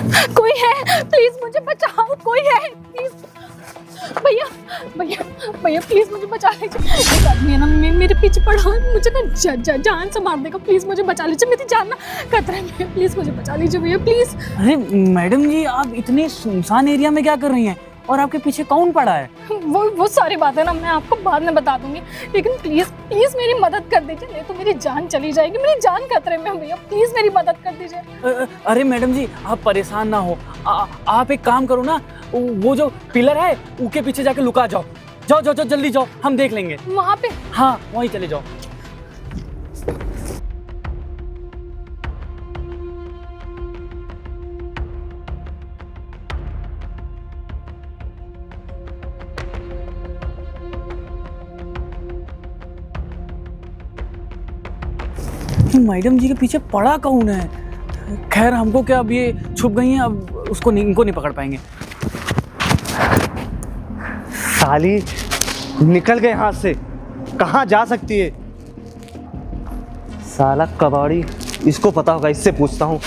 कोई है, प्लीज मुझे बचाओ, कोई है प्लीज। भैया भैया भैया प्लीज मुझे बचा लीजिए। एक आदमी है ना मेरे पीछे पड़ा है, मुझे ना जान से मार देगा। प्लीज मुझे बचा लीजिए, मेरी जान ना खतरे में। प्लीज मुझे बचा लीजिए भैया प्लीज। अरे मैडम जी, आप इतने सुनसान एरिया में क्या कर रही हैं? और आपके पीछे कौन पड़ा है? वो सारी बातें ना मैं आपको बाद में बता दूंगी, लेकिन प्लीज प्लीज मेरी मदद कर दीजिए, नहीं तो मेरी जान चली जाएगी। मेरी जान खतरे में है भैया, प्लीज मेरी मदद कर दीजिए। अरे मैडम जी, आप परेशान ना हो। आप एक काम करो ना, वो जो पिलर है उसके पीछे जाके लुका जाओ। जाओ जाओ जाओ, जल्दी जाओ, हम देख लेंगे। वहाँ पे? हाँ, वहीं चले जाओ। मैडम जी के पीछे पड़ा कौन है? खैर हमको क्या, अब ये छुप गई हैं, अब उसको इनको नहीं पकड़ पाएंगे। साली निकल गए हाथ से, कहाँ जा सकती है? साला कबाड़ी, इसको पता होगा, इससे पूछता हूँ।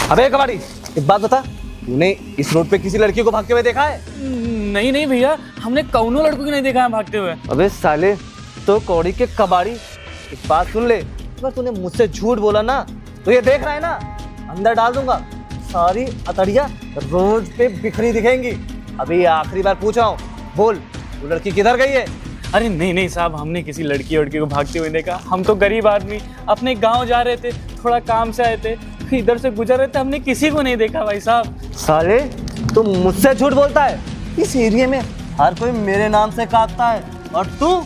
अबे कबाड़ी, एक बात बता, तूने इस रोड पे किसी लड़की को भागते हुए देखा है? नहीं नहीं भैया, हमने कौनों लड़कों को नहीं देखा है भागते हुए। अबे साले, तो कौड़ी के कबाड़ी, एक बात सुन ले, अगर तूने मुझसे झूठ बोला ना तो ये देख रहा है ना, अंदर डाल दूंगा। सारी अतड़िया रोड पे बिखरी दिखेंगी। अभी आखिरी बार पूछ रहा हूँ, बोल वो लड़की किधर गई है? अरे नहीं नहीं साहब, हमने किसी लड़की वड़की को भागते हुए देखा। हम तो गरीब आदमी अपने गांव जा रहे थे, थोड़ा काम से आए थे, इधर से गुजर रहे थे, हमने किसी को नहीं देखा भाई साहब। साले तू मुझसे झूठ बोलता है? इस एरिया में हर कोई मेरे नाम से काटता है और तू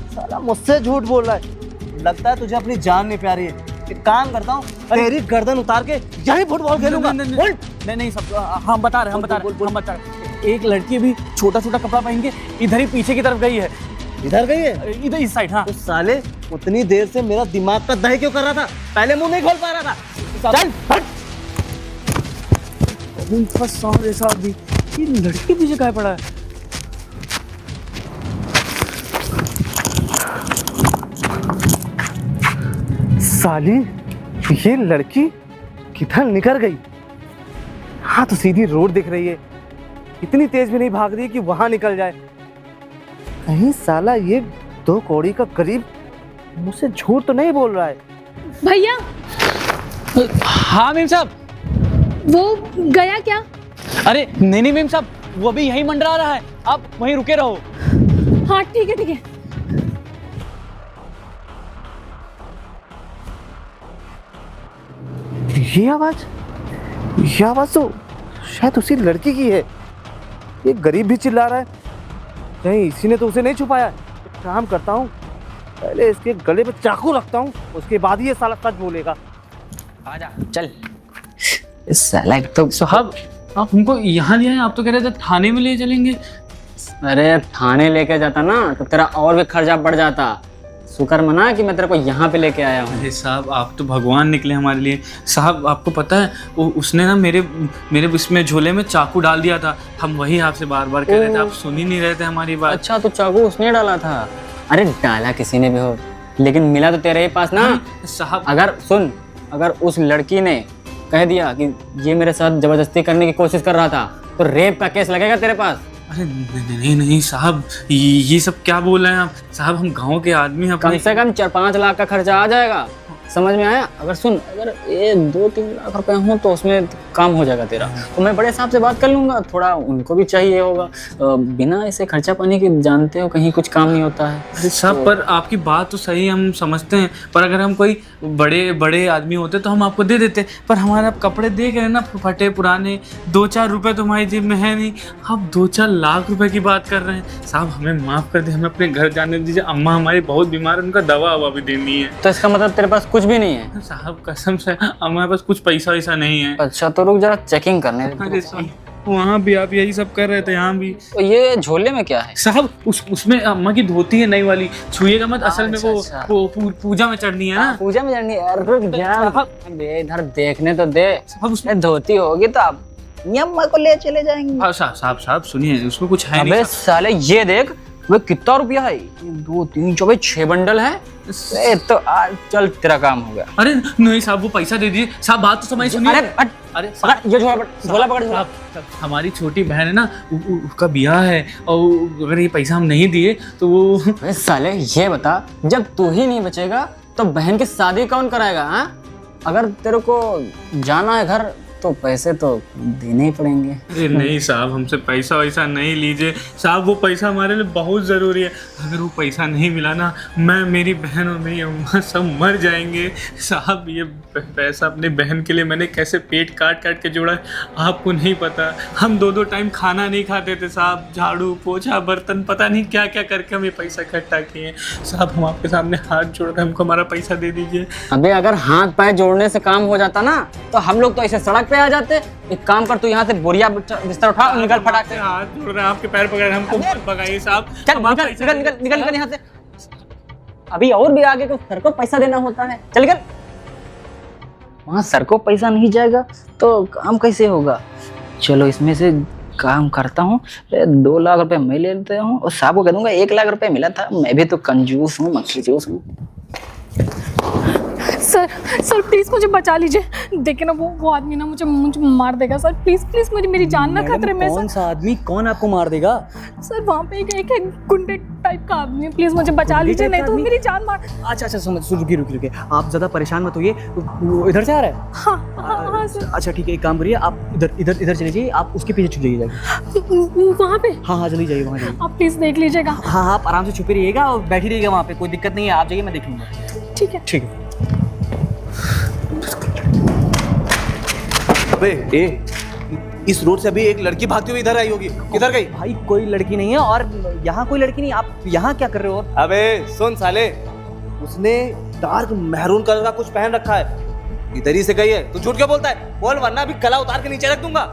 साला मुझसे झूठ बोल रहा है। लगता है तुझे अपनी जान नहीं प्यारी है। एक काम करता हूँ, तेरी गर्दन उतार के यही फुटबॉल खेलूंगा। नहीं नहीं सब, हम बता रहे, एक लड़की भी छोटा छोटा कपड़ा पहन के इधर ही पीछे की तरफ गई है। इधर गई है? इधर इस साइड। हाँ तो साले उतनी देर से मेरा दिमाग का दही क्यों कर रहा था? पहले मुंह नहीं खोल पा रहा था। चल हट। साहब भी ये लड़की पीछे क्या पड़ा है? साली ये लड़की किधर निकल गई? हाँ तो सीधी रोड दिख रही है, इतनी तेज भी नहीं भाग रही कि वहां निकल जाए। कहीं साला ये दो कौड़ी का गरीब मुझसे झूठ तो नहीं बोल रहा है? भैया। हाँ मेम साहब। वो गया क्या? अरे नहीं नहीं मेम साहब, वो अभी यहीं मंडरा रहा है, आप वहीं रुके रहो। हाँ ठीक है ठीक है। ये आवाज तो शायद उसी लड़की की है। ये गरीब भी चिल्ला रहा है, कहीं इसी ने तो उसे नहीं छुपाया। एक काम करता हूँ, पहले इसके गले पे चाकू रखता हूँ, उसके बाद ही ये साला सच बोलेगा। आजा चल। इस साला तो साहब आप हमको यहाँ ले आए, आप तो कह रहे थे थाने में ले चलेंगे। अरे थाने लेके जाता ना तो तेरा और भी खर्चा बढ़ जाता। शुक्र मना कि मैं तेरे को यहाँ पे लेके आया हूँ। अरे साहब आप तो भगवान निकले हमारे लिए। साहब आपको पता है उसने ना मेरे इसमें झोले में चाकू डाल दिया था। हम वही आपसे बार बार कह रहे थे, आप सुन ही नहीं रहे थे हमारी बात। अच्छा तो चाकू उसने डाला था? अरे डाला किसी ने भी हो, लेकिन मिला तो तेरे ही पास ना। साहब अगर उस लड़की ने कह दिया कि ये मेरे साथ जबरदस्ती करने की कोशिश कर रहा था तो रेप का केस लगेगा तेरे पास। अरे नहीं नहीं साहब, ये सब क्या बोल रहे हैं आप? साहब हम गांव के आदमी हैं, कम से कम 4-5 लाख का खर्चा आ जाएगा, समझ में आया? अगर 1-2-3 लाख रुपए हो तो उसमें काम हो जाएगा तेरा। तो मैं बड़े साहब से बात कर लूंगा, थोड़ा उनको भी चाहिए होगा। बिना ऐसे खर्चा पानी के जानते हो कहीं कुछ काम नहीं होता है। अरे साहब पर आपकी बात तो सही हम समझते हैं, पर अगर हम कोई बड़े आदमी होते तो हम आपको दे देते। पर हमारे आप कपड़े देख रहे हैं ना, फटे पुराने, 2-4 रुपए तो हमारी जेब में है नहीं, आप 2-4 लाख रुपए की बात कर रहे हैं। साहब हमें माफ कर दे, हमें अपने घर जाने दीजिए। अम्मा हमारी बहुत बीमार है, उनका दवा भी देनी है। तो इसका मतलब तेरे पास कुछ भी नहीं है? साहब कसम से हमारे पास कुछ पैसा वैसा नहीं है। अच्छा तो रुक जरा चेकिंग करने दे। अरे साहब वहाँ भी आप यही सब कर रहे थे, यहाँ भी। तो ये झोले में क्या है? साहब उसमें अम्मा की धोती है नई वाली, छुइएगा मत। असल में वो पूजा में चढ़नी है ना। पूजा में चढ़नी है? रुक जा, इधर देखने तो दे। साहब उसमें धोती होगी तो आप अम्मा को ले चले जाएंगे। साहब सुनिए, उसमें कुछ है नहीं। अबे साले ये देख, वे कितना रुपया है? 2 3 4 6 बंडल है। तो आज चल तेरा काम हो गया। अरे नहीं साहब, वो पैसा दे दीजिए साहब, बात तो समझ सुनिए। अरे हट, अरे पकड़ ये झोला पकड़ झोला। साहब, हमारी छोटी बहन है ना, उसका ब्याह है, और अगर ये पैसा हम नहीं दिए तो वो अरे साले ये बता, जब तू ही नहीं बचेगा तो बहन की शादी कौन कराएगा? हाँ, अगर तेरे को जाना है घर तो पैसे तो देने ही पड़ेंगे। अरे नहीं साहब, हमसे पैसा वैसा नहीं लीजिए साहब, वो पैसा हमारे लिए बहुत ज़रूरी है। अगर वो पैसा नहीं मिला ना, मैं, मेरी बहन और मेरी अम्मा सब मर जाएंगे साहब। ये पैसा अपनी बहन के लिए मैंने कैसे पेट काट काट के जोड़ा है आपको नहीं पता। हम 2 टाइम खाना नहीं खाते थे साहब, झाड़ू पोछा बर्तन पता नहीं क्या क्या करके हम ये पैसा इकट्ठा किए साहब। हम आपके सामने हाथ जोड़ रहे हैं, हमको हमारा पैसा दे दीजिए। अबे अगर हाथ पैर जोड़ने से काम हो जाता ना तो हम लोग तो ऐसे सड़क पे आ जाते। एक काम कर, तू यहाँ से बोरिया बिस्तर उठा, निकल फटाक से। हाथ जोड़ रहे हैं, आपके पैर पकड़, हमको मत भगाइए साहब। चल निकल यहाँ से। अभी और भी आगे को सर को पैसा देना होता है, चल निकल। वहाँ सर को पैसा नहीं जाएगा तो काम कैसे होगा? चलो इसमें से काम करता हूँ। 2 लाख रुपए मैं ले लेता हूँ और साहब को कह दूंगा 1 लाख रुपए मिला था। मैं भी तो कंजूस हूँ, कंजूस हूँ। सर प्लीज मुझे बचा लीजिए। देखिए ना, वो आदमी ना मुझे मार देगा सर। प्लीज मुझे, मेरी जान ना खतरे में। कौन सा आदमी, कौन आपको मार देगा? सर वहाँ पे एक गुंडे टाइप का आदमी है, प्लीज मुझे बचा लीजिए, नहीं तो मेरी जान मार। अच्छा समझ, रुकिए, आप ज्यादा परेशान मत होइए। वो इधर से आ रहा है? हाँ सर। अच्छा ठीक है, एक काम करिए, आप इधर चले जाइए, आप उसके पीछे छुप जाइए। वहाँ पे? हाँ जल्दी जाइए, वहाँ जाइए। आप प्लीज देख लीजिएगा। हाँ आप आराम से छुपे रहिएगा और बैठी रहिएगा वहाँ पे, कोई दिक्कत नहीं है, आप जाइए, मैं देख लूंगा। ठीक है। ठीक है। अबे इस रोड से अभी एक लड़की भागती हुई इधर आई होगी, किधर गई? भाई कोई लड़की नहीं है, और यहाँ कोई लड़की नहीं। आप यहाँ क्या कर रहे हो? अबे सुन साले, उसने डार्क मैरून कलर का कुछ पहन रखा है, इधर ही से गई है। तू झूठ क्यों बोलता है? बोल, वरना अभी गला उतार के नीचे रख दूंगा।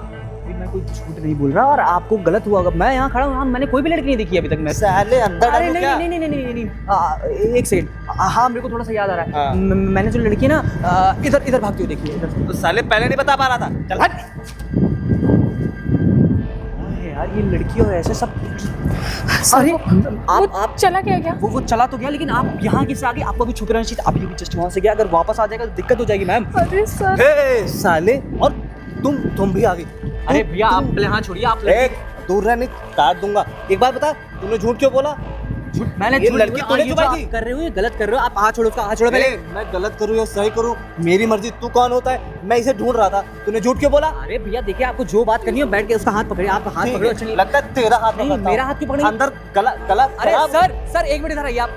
मैं कोई झूठ नहीं बोल रहा, और आपको गलत हुआ होगा। मैं यहाँ खड़ा हूँ, मैंने कोई भी लड़की नहीं देखी अभी तक। मैं साले अंदर अरे डालूं क्या? नहीं, एक सेकंड। हाँ मेरे को थोड़ा सा याद आ रहा है। हाँ। मैंने जो लड़की है ना, इधर भागती हुई देखी है, इधर से। तो साले पहले नहीं बता पा रहा था। चल हट। अरे यार ये लड़की और ऐसे सब। अरे आप चला क्या? वो चला तो गया, लेकिन आप यहाँ किससे आ गए? आपको भी छुप रहना चाहिए। आप ये जस्ट वहाँ से गया, अगर वापस आ जाएगा तो दिक्कत हो जाएगी मैम। अरे सर। ए साले, और तुम भी आ गई। अरे भैया आप पहले हाथ छोड़िए। आप एक दूर रहने काट दूंगा। एक बात बता, तूने झूठ क्यों बोला? मैंने ये झूठ लड़की बोला, तूने ये क्यों जो पाई थी? आप कर रहे हो ये गलत कर रहे हो। आप हाथ छोड़ो, उसका हाथ छोड़ो पहले। मैं गलत करूँ या सही करूँ मेरी मर्जी। तू कौन होता है? मैं इसे ढूंढ रहा था, तूने झूठ क्यों बोला? अरे भैया देखिए, आपको जो बात करनी है बैठ के उसका हाथ पकड़िए। आप हाथ ठीक पकड़ो। है, अच्छा नहीं लगता है तेरा हाथ नहीं, पकड़ता हूं। मेरा हाथ क्यों पकड़ेंगे? अंदर गला अरे खराब। सर एक मिनट इधर आइए आप।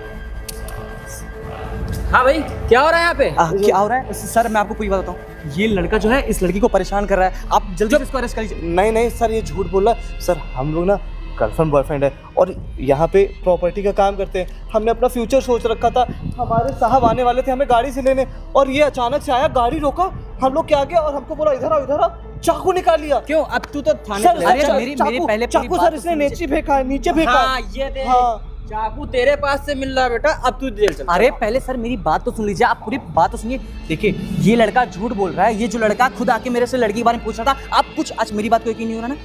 हाँ भाई, क्या हो रहा है यहाँ पे? क्या हो रहा है सर? मैं आपको कोई बात बताऊँ, ये लड़का जो है इस लड़की को परेशान कर रहा है। आप जल्दी से इसको अरेस्ट करिए। नहीं सर, ये झूठ बोल रहा है। सर हम लोग ना गर्लफ्रेंड बॉयफ्रेंड है, और यहाँ पे प्रॉपर्टी का काम करते हैं। हमने अपना फ्यूचर सोच रखा था। हमारे साहब आने वाले थे हमें गाड़ी से लेने, और ये अचानक से आया, गाड़ी रोका, हम लोग क्या गया, और हमको बोला इधर आओ, चाकू निकाल लिया। क्यों? अब तू तो थाने सर, अरे सर, मेरी चाकू- पहले चाकू सर इसने नीचे फेंका है, नीचे फेंका है। हाँ ये देख, हाँ। चाकू तेरे पास से मिल रहा है बेटा, अब तू जेल चल। अरे पहले सर मेरी बात तो सुन लीजिए, आप पूरी बात तो सुनिए। देखिए ये लड़का झूठ बोल रहा है। ये जो लड़का खुद आके मेरे से लड़की के बारे में पूछ रहा था। आप कुछ आज मेरी बात को यकीन नहीं हो रहा ना,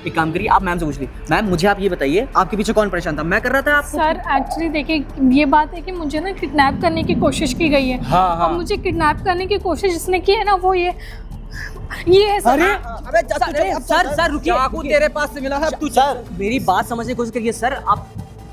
एक काम करिए, आप मैम से पूछ लीजिए। मैम मुझे आप ये बताइए, आपके पीछे कौन परेशान था? मैं कर रहा था आपको? सर एक्चुअली देखिए, ये बात है कि मुझे ना किडनैप करने की कोशिश की गई है। हाँ। और मुझे किडनैप करने की कोशिश जिसने की है ना, वो ये है सर। अरे सर रुकिए। चाकू तेरे पास से मिला है, तू सर मेरी बात समझने की कोशिश करिए। सर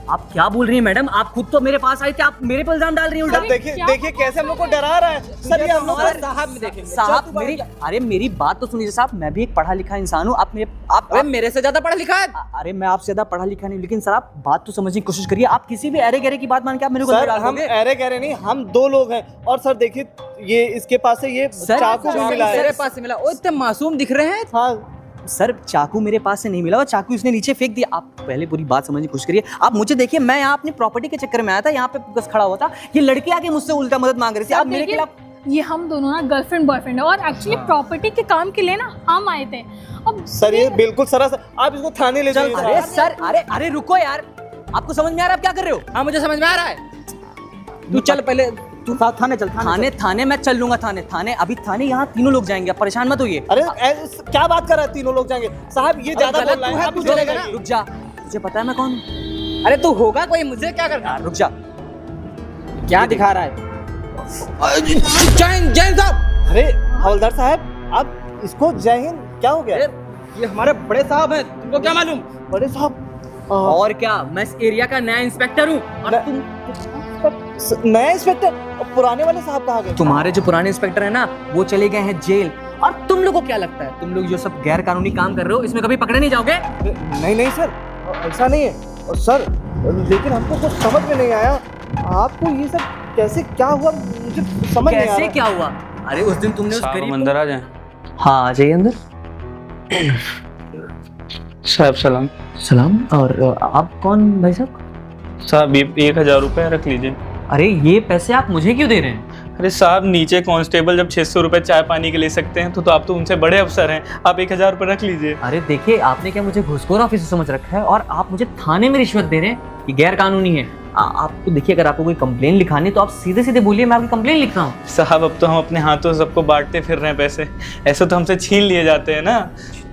आप क्या बोल रही हैं मैडम? आप खुद तो मेरे पास आई थी, आप मेरे पर इल्जाम डाल रही हैं उल्टा। सर देखिए कैसे हम लोग को डरा रहा है। सर ये हम लोग साहब देखेंगे। साहब मेरी, अरे मेरी बात तो सुनिए साहब, मैं भी एक पढ़ा लिखा इंसान हूँ। आप मेरे से ज्यादा पढ़ा लिखा है? अरे मैं आपसे ज्यादा पढ़ा लिखा नहीं, लेकिन सर आप बात तो समझने की कोशिश करिए। आप किसी भी अरे गहरे की बात मान के आप मेरे को सर, हम अरे गहरे नहीं, हम 2 लोग हैं। और सर देखिए, ये इसके पास से ये चाकू भी मिला है। मेरे पास से मिला? ओ इतने मासूम दिख रहे हैं। हाँ सर चाकू मेरे पास से नहीं मिला, और चाकू इसने नीचे फेंक दिया। आप पहले पूरी बात समझने की कोशिश करिए। आप मुझे देखिए, मैं यहाँ अपनी प्रॉपर्टी के चक्कर में आया था, यहाँ पे बस खड़ा हुआ था। ये लड़की आके मुझसे उल्टा मदद मांग रही थी। आप मेरे खिलाफ, ये हम दोनों ना गर्लफ्रेंड बॉयफ्रेंड है, और एक्चुअली प्रॉपर्टी के काम के लिए ना हम आए थे। अब सर ये बिल्कुल सरासर, आप इसको थाने ले जाइए। अरे सर, अरे रुको यार, आपको समझ में आ रहा है आप क्या कर रहे हो? हाँ मुझे समझ में आ रहा है। तू चल पहले, तू थाने चल। थाने मैं चल लूंगा। थाने अभी थाने यहाँ तीनों लोग जाएंगे, आप परेशान मत होइए। अरे क्या बात कर रहा है? तीनों लोग जाएंगे? साहब ये ज्यादा बोल रहा है। आप चलेगा ना? रुक जा, तुझे पता है मैं कौन हूँ? अरे तू होगा कोई, मुझे क्या करना। रुक जा, क्या दिखा रहा है? जैन जैन साहब। अरे हवलदार साहब, आप इसको जय हिंद, क्या हो गया? ये हमारे बड़े साहब हैं, तुमको क्या मालूम? बड़े साहब और क्या, मैं इस एरिया का नया इंस्पेक्टर हूँ। और नया इंस्पेक्टर? पुराने वाले साहब कहाँ गए? तुम्हारे जो पुराने इंस्पेक्टर है ना, वो चले गए हैं जेल। और तुम लोगों को क्या लगता है, तुम लोग जो सब गैर कानूनी काम कर रहे हो, इसमें कभी पकड़े नहीं जाओगे? नहीं नहीं सर, ऐसा नहीं है। और सर, लेकिन हमको कुछ समझ में नहीं आया, आपको ये सब कैसे क्या हुआ, मुझे समझ नहीं आ कैसे रहा। क्या हुआ? अरे उस दिन तुमने उस साहब हम गरीब अंदर आ जाएं। हाँ आ जाइए अंदर। साहब सलाम। सलाम। और आप कौन भाई साहब? साहब ये 1000 रुपये रख लीजिए। अरे ये पैसे आप मुझे क्यों दे रहे हैं? अरे साहब, नीचे कांस्टेबल जब 600 रुपये चाय पानी के ले सकते हैं तो आप तो उनसे बड़े अफसर हैं, आप 1000 रुपये रख लीजिए। अरे देखिए, आपने क्या मुझे घुसखोर ऑफिसर समझ रखा है, और आप मुझे थाने में रिश्वत दे रहे हैं, ये गैर कानूनी है। आपको देखिए, अगर आपको कोई कंप्लेन लिखानी तो आप सीधे सीधे बोलिए, मैं आपकी कंप्लेन लिख रहा हूँ। साहब अब तो हम अपने हाथों सबको बांटते फिर रहे हैं पैसे, ऐसे तो हमसे छीन लिए जाते हैं ना।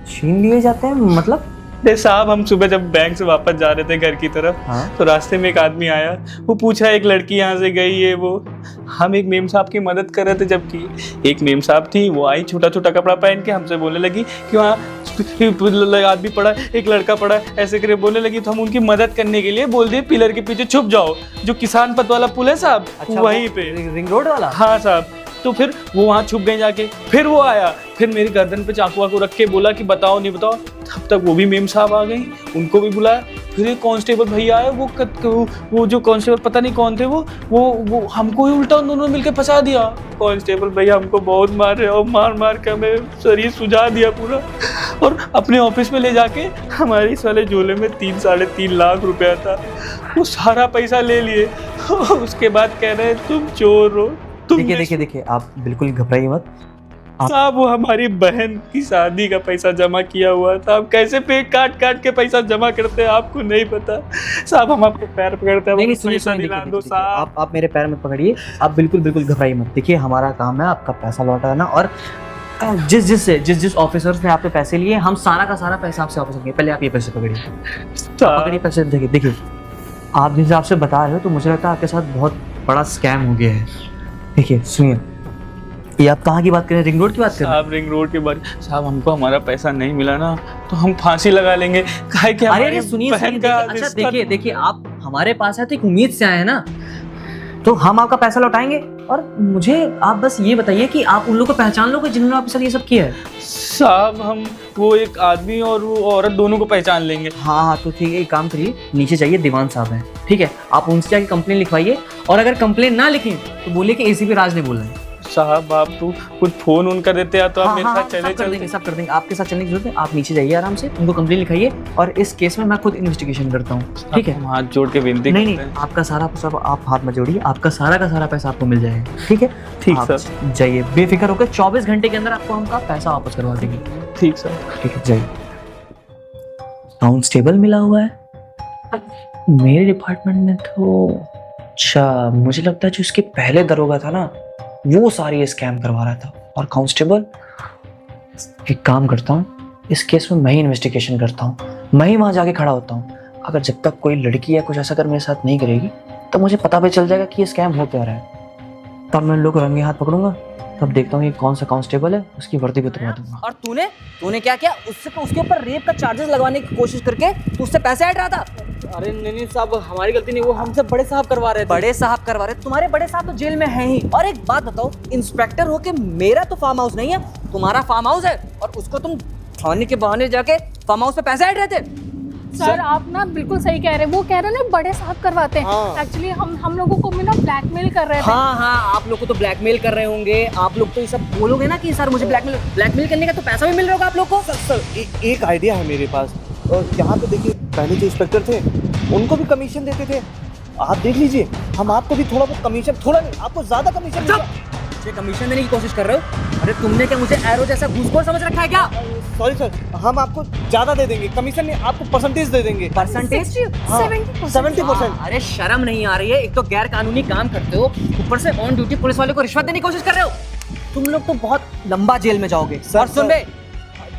छीन लिए जाते हैं मतलब? अरे साहब, हम सुबह जब बैंक से वापस जा रहे थे घर की तरफ, हाँ? तो रास्ते में एक आदमी आया, वो पूछा एक लड़की यहाँ से गई है वो। हम एक मेम साहब की मदद कर रहे थे, जबकि एक मेम साहब थी, वो आई छोटा छोटा कपड़ा पहन के हमसे बोलने लगी कि वहाँ आदमी पड़ा, एक लड़का पड़ा, ऐसे करके बोलने लगी। तो हम उनकी मदद करने के लिए बोल दिए पिलर के पीछे छुप जाओ, जो किसान पथ वाला पुल है साहब, अच्छा, वहीं पे। रिंग रोड वाला? हाँ साहब। तो फिर वो वहाँ छुप गए जाके, फिर वो आया, फिर मेरी गर्दन पे चाकू वाकू रख के बोला कि बताओ नहीं बताओ। तब तक वो भी मेम साहब आ गई, उनको भी बुलाया। फिर एक कांस्टेबल भैया आए, वो जो कांस्टेबल पता नहीं कौन थे, वो हमको ही उल्टा उन दोनों ने मिलकर फंसा दिया। कांस्टेबल भैया हमको बहुत मार रहे और मार मार के हमें शरीर सुझा दिया पूरा, और अपने ऑफिस में ले जाके हमारे इस वाले झोले में 3-3.5 लाख रुपया था, वो सारा पैसा ले लिए। उसके बाद कह रहे तुम चोर हो। देखिए, आप बिल्कुल घबराइए मत। साहब वो हमारी बहन की शादी का पैसा जमा किया हुआ था, हम कैसे पे काट काट के पैसा जमा करते हैं आपको नहीं पता। साहब हम आपको पैर पकड़ते हैं, नहीं, पैसा दिला दो साहब। आप मेरे पैर में पकड़िए, आप बिल्कुल घबराइए मत। देखिए, हमारा काम है आपका पैसा लौटाना, और जिस ऑफिसर से आपने पैसे लिए, हम सारा का सारा पैसा आपसे वापस लेंगे। पहले आप ये पैसे पकड़िए पैसे। देखिए, आप जिस हिसाब से बता रहे हो, तो मुझे लगता है आपके साथ बहुत बड़ा स्कैम हो गया है। देखिए सुनिए, ये आप कहाँ की बात कर रहे हैं? रिंग रोड की बात कर रहे हैं? साहब रिंग रोड के बारे साहब, हमको हमारा पैसा नहीं मिला ना तो हम फांसी लगा लेंगे। काहे कि अरे सुनिए, अच्छा देखिए, आप हमारे पास है तो एक उम्मीद से आए हैं ना, तो हम आपका पैसा लौटाएंगे। और मुझे आप बस ये बताइए कि आप उन लोगों को पहचान लोगे जिन्होंने आपके साथ ये सब किया है? साहब हम वो एक आदमी और वो औरत दोनों को पहचान लेंगे। हाँ, तो ठीक है, एक काम करिए, नीचे जाइए, दीवान साहब हैं, ठीक है, आप उनसे जाके कंप्लेन लिखवाइए। और अगर कंप्लेन ना लिखें तो बोलिए कि एसीपी राज ने बोला है। साहब आप तो कुछ फोन उन कर देते हैं तो आप मेरे साथ चले चलते। सब कर देंगे, आपके साथ चलने की जरूरत है। आप नीचे जाइए आराम से, उनको कंप्लेन लिखाइए, और इस केस में मैं खुद इन्वेस्टिगेशन करता हूँ, ठीक है? हम हाथ जोड़ के विनती करते नहीं, हैं। आपका सारा पैसा, आप हाथ मत जोड़िए, आपका सारा का सारा पैसा आपको मिल जाएगा, ठीक है? ठीक आप सर। जाइए बेफिक्र होकर, 24 घंटे के अंदर आपको हमका पैसा वापस करवा देंगे। ठीक सर। ठीक है, जाइए। कांस्टेबल मिला हुआ है मेरे डिपार्टमेंट में तो। अच्छा, मुझे लगता है जो इसके पहले दरोगा था ना, वो सारी स्कैम करवा रहा था। और कांस्टेबल, एक काम करता हूँ, इस केस में मैं ही इन्वेस्टिगेशन करता हूँ, मैं ही वहां जाके खड़ा होता हूँ। अगर जब तक कोई लड़की या कुछ ऐसा कर मेरे साथ नहीं करेगी, तो मुझे पता भी चल जाएगा कि ये स्कैम हो क्या रहा है। तब मैं इन लोगों को रंगे हाथ पकड़ूंगा, तब देखता हूँ ये कौन सा कांस्टेबल है, उसकी वर्दी भी उतरवा दूंगा। और तूने क्या किया? उसके ऊपर रेप का चार्जेस लगवाने की कोशिश करके तू उससे पैसे ऐड रहा था। अरे नहीं साहब, हमारी गलती नहीं, वो हमसे बड़े साहब करवा रहे थे। बड़े साहब करवा रहे? तुम्हारे बड़े साहब तो जेल में हैं ही। और एक बात बताओ, इंस्पेक्टर होके मेरा तो फार्म हाउस नहीं है, तुम्हारा फार्म हाउस है, और उसको तुम थाने के बहाने जाके फार्म हाउस पे पैसे ऐड रहे थे। सर आप ना बिल्कुल सही कह रहे हैं, वो कह रहे हैं ना बड़े साहब करवाते हैं। हाँ। एक्चुअली हम लोगों को भी ना ब्लैकमेल कर रहे थे। हाँ, आप लोग को तो ब्लैकमेल कर रहे होंगे। आप लोग तो ये सब बोलोगे ना कि सर मुझे ब्लैकमेल करने का तो पैसा भी मिल रहा होगा आप लोग को। सर एक आइडिया है मेरे पास। और यहाँ पे देखिए, पहले जो इंस्पेक्टर थे उनको भी कमीशन देते थे, आप देख लीजिए, हम आपको भी थोड़ा बहुत कमीशन, थोड़ा नहीं, आपको ज्यादा कमीशन मिलेगा। मुझे कमीशन देने की कोशिश कर रहे हो? अरे तुमने क्या मुझे एरो जैसा घूसखोर समझ रखा है क्या? सॉरी सर, हम आपको ज्यादा दे देंगे, कमीशन नहीं, आपको परसेंटेज दे देंगे। परसेंटेज? 70%। अरे शर्म नहीं आ रही है? एक तो गैर कानूनी काम करते हो, ऊपर से ऑन ड्यूटी पुलिस वाले को रिश्वत देने की कोशिश कर रहे हो। तुम लोग तो बहुत लंबा जेल में जाओगे। और सुन बे,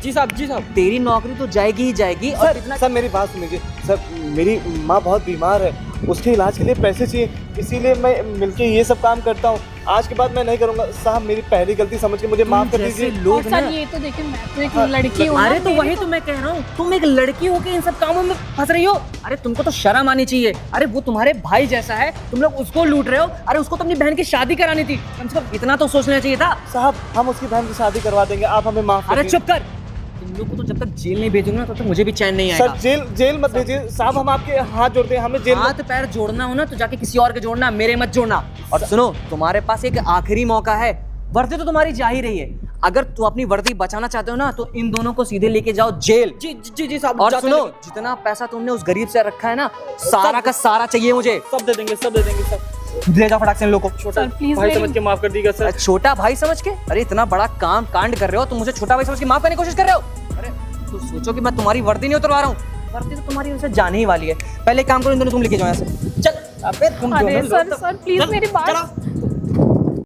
जी साहब जी साहब। तेरी नौकरी तो जाएगी ही जाएगी। और सर सर मेरी बात सुन लीजिए सर, मेरी माँ बहुत बीमार है, उसके इलाज के लिए पैसे चाहिए, इसीलिए मैं मिलके ये सब काम करता हूँ। आज के बाद मैं नहीं करूँगा साहब, मेरी पहली गलती समझ के मुझे माफ कर जैसे दीजिए। लोग और सर ना, ये तो देखिए मैं तो एक लड़की हूँ अरे ना, तो मेरी वही तो मैं कह रहा हूँ, तुम एक लड़की हो के इन सब कामों में फंस रही हो। अरे तुमको तो शर्म आनी चाहिए। अरे वो तुम्हारे भाई जैसा है, तुम लोग उसको लूट रहे हो। अरे उसको तो अपनी बहन की शादी करानी थी, कम से कम इतना तो सोचना चाहिए था। साहब हम उसकी बहन की शादी करवा देंगे, आप हमें माफ कर अरे दीजिए। चुप कर, तुम लोग को तो जब तक जेल नहीं भेजूंगा ना तब तक मुझे भी चैन नहीं आएगा। सर जेल मत भेजिए साहब, हम आपके हाथ जोड़ते हैं, हमें जेल मत- हाथ पैर जोड़ना हो ना तो जाके किसी और के जोड़ना, मेरे मत जोड़ना। और सुनो, तुम्हारे पास एक आखिरी मौका है, वर्दी तो तुम्हारी जा ही रही है। अगर तू अपनी वर्दी बचाना चाहते हो ना तो इन दोनों को सीधे लेके जाओ जेल। जी जी जी साहब। और जाते सुनो, रहेंगे। जितना पैसा तुमने उस गरीब से रखा है ना, सारा का सारा चाहिए मुझे। सब दे देंगे सर। ले जाओ फटाक से इन लोगों को। छोटा सर, प्लीज भाई मेरी- समझ के माफ कर दीजिएगा सर। छोटा भाई समझ के? अरे इतना बड़ा काम कांड कर रहे हो, तुम मुझे छोटा भाई समझ के माफ करने की कोशिश कर रहे हो? अरे तो सोचो कि मैं तुम्हारी वर्दी नहीं उतरवा रहा हूँ, वर्दी तो तुम्हारी वजह से जाने ही वाली है। पहले एक काम करो, इन दोनों तुम लेके जाओ यहाँ से। चल अबे तुम अरे दोनों सर प्लीज मेरी बात